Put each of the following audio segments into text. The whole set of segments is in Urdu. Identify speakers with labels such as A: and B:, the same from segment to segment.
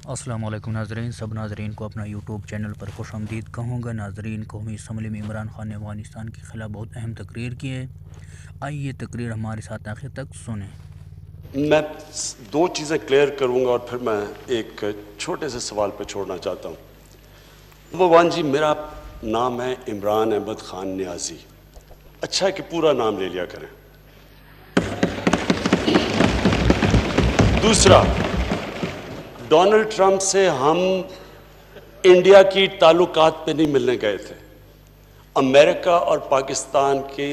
A: السلام علیکم ناظرین، سب ناظرین کو اپنا یوٹیوب چینل پر خوش آمدید کہوں گا۔ ناظرین، قومی اسمبلی میں عمران خان نے افغانستان کے خلاف بہت اہم تقریر کی ہے۔ آئیے یہ تقریر ہمارے ساتھ آخر تک سنیں۔
B: میں دو چیزیں کلیئر کروں گا اور پھر میں ایک چھوٹے سے سوال پہ چھوڑنا چاہتا ہوں۔ نمبر 1 جی، میرا نام ہے عمران احمد خان نیازی۔ اچھا ہے کہ پورا نام لے لیا کریں۔ دوسرا، ڈونلڈ ٹرمپ سے ہم انڈیا کی تعلقات پہ نہیں ملنے گئے تھے، امریکہ اور پاکستان کی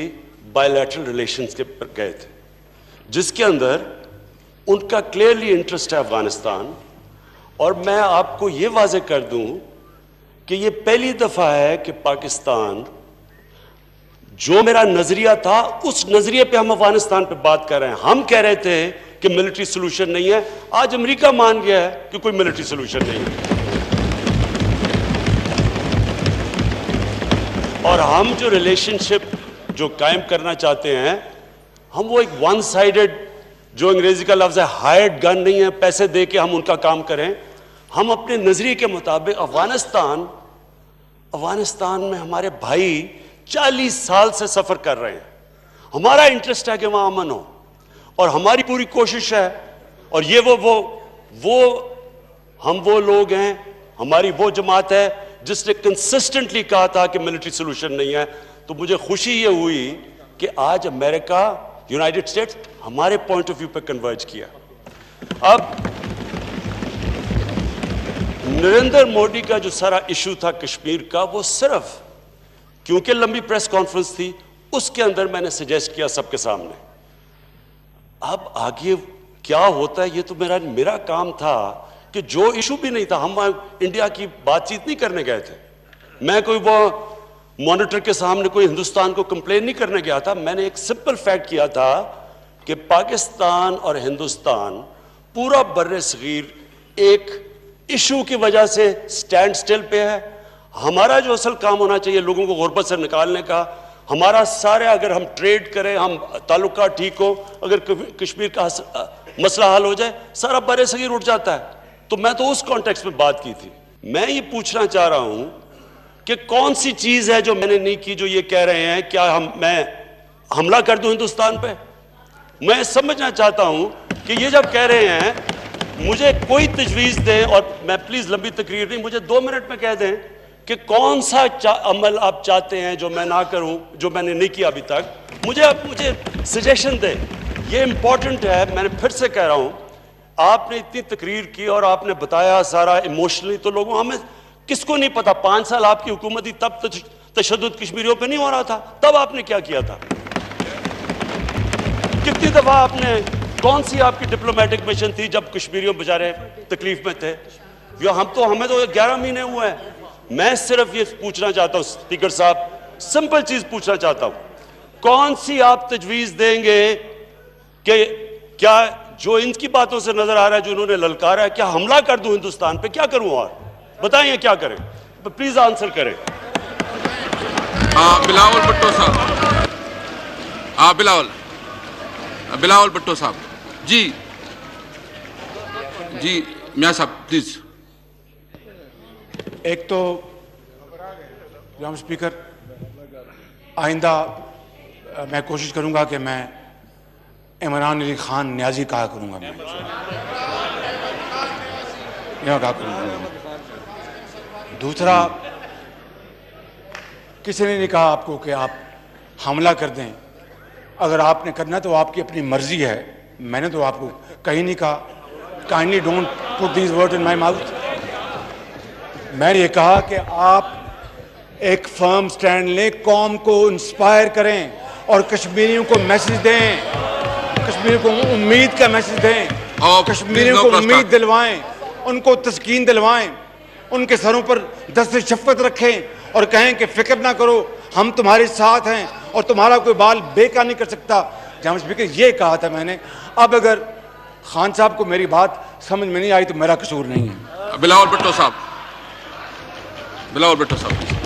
B: بائی لیٹرل ریلیشنز کے پر گئے تھے، جس کے اندر ان کا کلیئرلی انٹرسٹ ہے افغانستان۔ اور میں آپ کو یہ واضح کر دوں کہ یہ پہلی دفعہ ہے کہ پاکستان، جو میرا نظریہ تھا اس نظریے پہ ہم افغانستان پہ بات کر رہے ہیں۔ ہم کہہ رہے تھے کہ ملٹری سولوشن نہیں ہے، آج امریکہ مان گیا ہے کہ کوئی ملٹری سولوشن نہیں ہے۔ اور ہم جو ریلیشن شپ جو قائم کرنا چاہتے ہیں، ہم وہ ایک ون سائیڈڈ، جو انگریزی کا لفظ ہے ہائرڈ گن نہیں ہے، پیسے دے کے ہم ان کا کام کریں۔ ہم اپنے نظریے کے مطابق افغانستان میں ہمارے بھائی 40 سال سے سفر کر رہے ہیں۔ ہمارا انٹرسٹ ہے کہ وہاں امن ہو، اور ہماری پوری کوشش ہے۔ اور یہ ہم وہ لوگ ہیں، ہماری وہ جماعت ہے جس نے کنسسٹنٹلی کہا تھا کہ ملٹری سولوشن نہیں ہے۔ تو مجھے خوشی یہ ہوئی کہ آج امریکہ، یونائٹڈ اسٹیٹس ہمارے پوائنٹ آف ویو پہ کنورج کیا۔ اب نریندر مودی کا جو سارا ایشو تھا کشمیر کا، وہ صرف کیونکہ لمبی پریس کانفرنس تھی، اس کے اندر میں نے سجیسٹ کیا سب کے سامنے۔ اب آگے کیا ہوتا ہے یہ تو میرا کام تھا کہ جو ایشو بھی نہیں تھا، ہم انڈیا کی بات چیت نہیں کرنے گئے تھے۔ میں کوئی وہ مانیٹر کے سامنے کوئی ہندوستان کو کمپلین نہیں کرنے گیا تھا۔ میں نے ایک سمپل فیکٹ کیا تھا کہ پاکستان اور ہندوستان پورا بر صغیر ایک ایشو کی وجہ سے سٹینڈ سٹل پہ ہے۔ ہمارا جو اصل کام ہونا چاہیے لوگوں کو غربت سے نکالنے کا، ہمارا سارے، اگر ہم ٹریڈ کریں، ہم تعلقات ٹھیک ہو، اگر کشمیر کا مسئلہ حل ہو جائے، سارا بر صغیر اٹھ جاتا ہے۔ تو میں تو اس کانٹیکسٹ میں بات کی تھی۔ میں یہ پوچھنا چاہ رہا ہوں کہ کون سی چیز ہے جو میں نے نہیں کی، جو یہ کہہ رہے ہیں کیا میں حملہ کر دوں ہندوستان پہ؟ میں سمجھنا چاہتا ہوں کہ یہ جب کہہ رہے ہیں، مجھے کوئی تجویز دیں، اور میں پلیز لمبی تقریر نہیں، مجھے 2 منٹ میں کہہ دیں کہ کون سا عمل آپ چاہتے ہیں جو میں نہ کروں، جو میں نے نہیں کیا ابھی تک۔ مجھے سجیشن دیں، یہ امپورٹنٹ ہے۔ میں نے پھر سے کہہ رہا ہوں، آپ نے اتنی تقریر کی اور آپ نے بتایا سارا ایموشنلی، تو لوگوں، ہمیں کس کو نہیں پتا 5 سال آپ کی حکومت تھی، تب تشدد کشمیریوں پہ نہیں ہو رہا تھا، تب آپ نے کیا کیا تھا؟ کتنی دفعہ آپ نے، کون سی آپ کی ڈپلومیٹک مشن تھی جب کشمیریوں بیچارے تکلیف میں تھے؟ ہمیں تو 11 مہینے ہوئے ہیں۔ میں صرف یہ پوچھنا چاہتا ہوں اسپیکر صاحب، سمپل چیز پوچھنا چاہتا ہوں، کون سی آپ تجویز دیں گے کہ کیا جو ان کی باتوں سے نظر آ رہا ہے، جو انہوں نے للکارا ہے، کیا حملہ کر دوں ہندوستان پہ؟ کیا کروں؟ اور بتائیں کیا کریں؟ پلیز آنسر کریں۔
C: بلاول بھٹو صاحب، بلاول بھٹو صاحب، جی میاں صاحب پلیز۔
D: ایک تو جناب اسپیکر، آئندہ میں کوشش کروں گا کہ میں عمران علی خان نیازی کہا کروں گا، میں کہا کروں گا۔ دوسرا، کسی نے نہیں کہا آپ کو کہ آپ حملہ کر دیں۔ اگر آپ نے کرنا تو آپ کی اپنی مرضی ہے، میں نے تو آپ کو کہیں نہیں کہا۔ Kindly don't put these word in my mouth. میں نے یہ کہا کہ آپ ایک فرم سٹینڈ لیں، قوم کو انسپائر کریں اور کشمیریوں کو میسج دیں، کشمیریوں کو امید کا میسج دیں، کشمیریوں کو امید دلوائیں، ان کو تسکین دلوائیں، ان کے سروں پر دست شفقت رکھیں اور کہیں کہ فکر نہ کرو، ہم تمہارے ساتھ ہیں اور تمہارا کوئی بال بیکار نہیں کر سکتا۔ جناب اسپیکر، یہ کہا تھا میں نے۔ اب اگر خان صاحب کو میری بات سمجھ میں نہیں آئی تو میرا قصور نہیں ہے۔
C: بلاول بھٹو صاحب، بلاول بھٹو صاحب۔